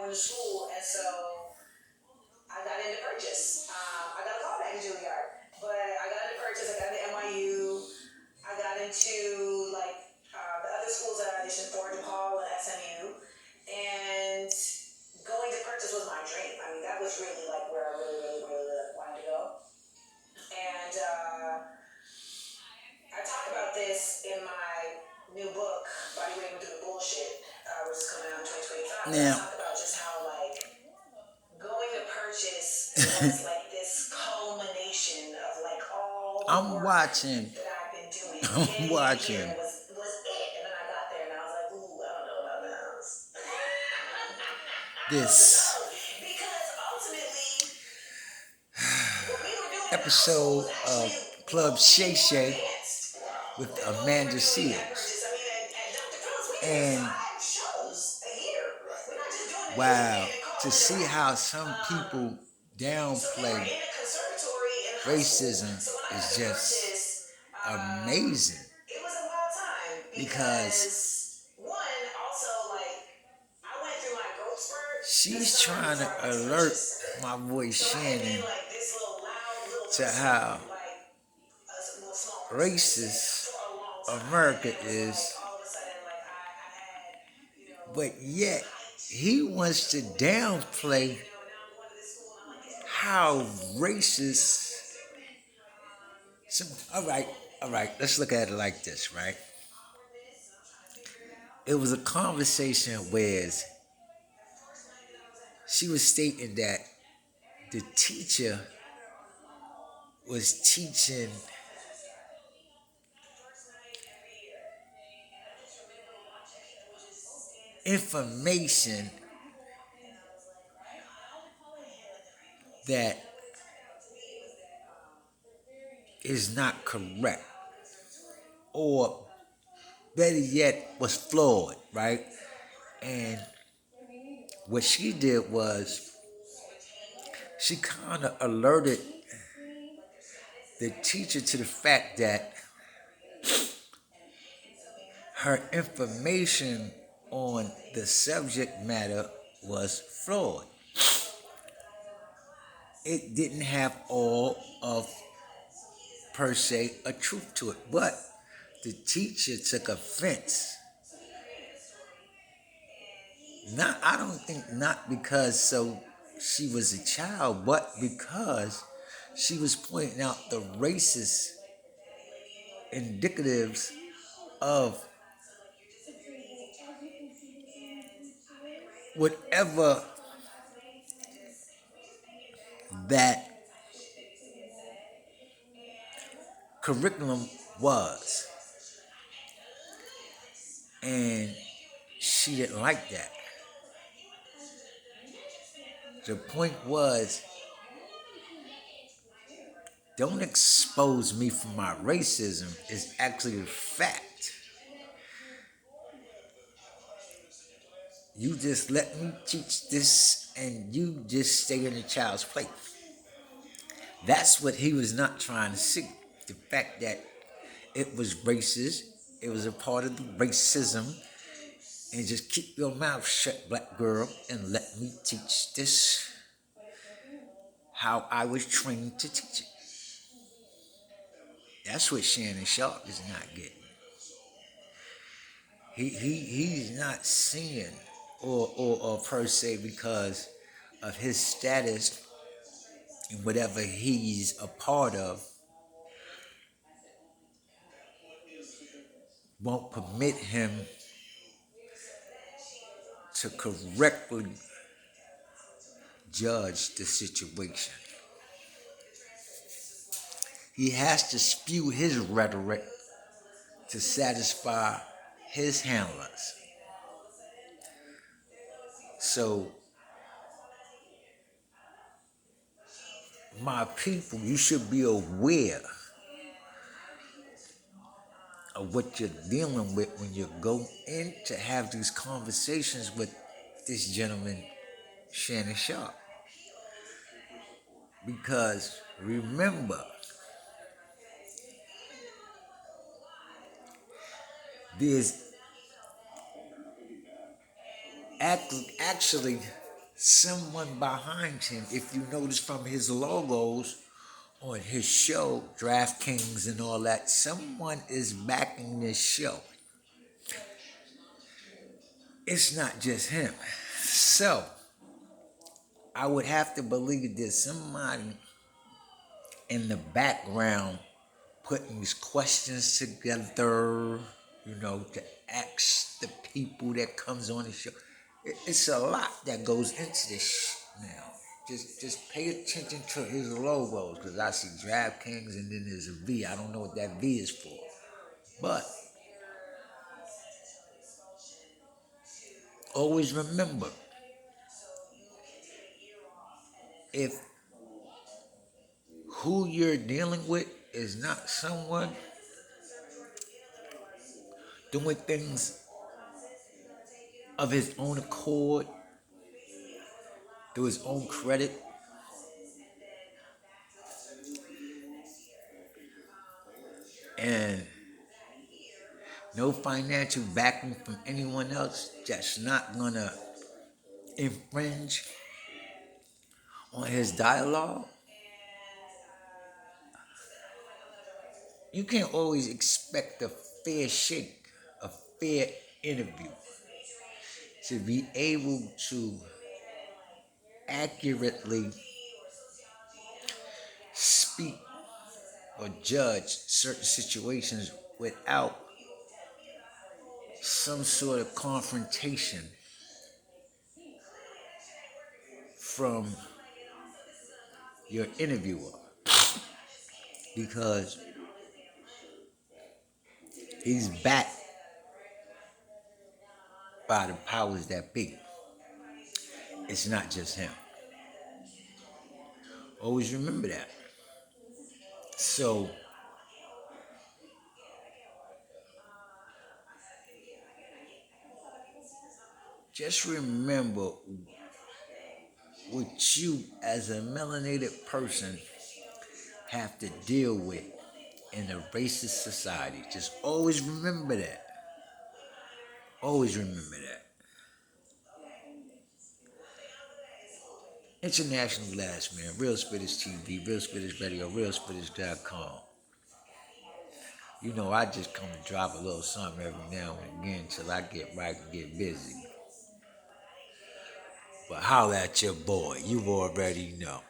going to school, and so I got into purchase. I got a call back to Juilliard, but I got into purchase. I got into NYU. I got into like the other schools that I auditioned for, DePaul and SMU, and going to purchase was my dream. I mean, that was really like where I really wanted to go. And I talk about this in my new book, Body Weight Through the Bullshit, which is coming out in 2025. Now, I talk about just how like going to purchase was like this culmination of like all the work that I've been doing. I'm watching. Was it, and then I got there and I was like, ooh, I don't know about this. This episode of Club Shay Shay with Amanda Seals. And wow, to see how some people downplay racism is just amazing. Because she's trying to alert my boy Shannon to how racist America is, but yet he wants to downplay how racist. All right, let's look at it like this, right? It was a conversation where she was stating that the teacher was teaching information that is not correct, or better yet, was flawed, right? And what she did was she kind of alerted the teacher to the fact that her information on the subject matter was flawed. It didn't have all of, per se, a truth to it, but the teacher took offense. I don't think not because she was a child, but because she was pointing out the racist indicatives of whatever that curriculum was. And she didn't like that. The point was, don't expose me for my racism. It's actually a fact. You just let me teach this and you just stay in the child's place. That's what he was not trying to see. The fact that it was racist, it was a part of the racism, and just keep your mouth shut, black girl, and let me teach this how I was trained to teach it. That's what Shannon Sharp is not getting. He's not seeing, or per se, because of his status and whatever he's a part of, won't permit him to correctly judge the situation. He has to spew his rhetoric to satisfy his handlers. So, my people, you should be aware of what you're dealing with when you go in to have these conversations with this gentleman, Shannon Sharp. Because remember, there's actually someone behind him. If you notice from his logos on his show, DraftKings and all that, someone is backing this show. It's not just him. So I would have to believe there's somebody in the background putting these questions together, to ask the people that comes on the show. It's a lot that goes into this now. Just pay attention to his logos, because I see DraftKings and then there's a V. I don't know what that V is for. But always remember, if who you're dealing with is not someone doing things of his own accord, through his own credit, and no financial backing from anyone else, that's not gonna infringe on his dialogue, you can't always expect a fair shake, a fair interview, to be able to accurately speak or judge certain situations without some sort of confrontation from your interviewer, because he's backed by the powers that be. It's not just him. Always remember that. So just remember what you as a melanated person have to deal with in a racist society. Just always remember that. Always remember that. International Last Man, Real Spitters TV, Real Spitters Radio, RealSpitters.com. I just come to drop a little something every now and again till I get right and get busy. But holla at your boy. You already know.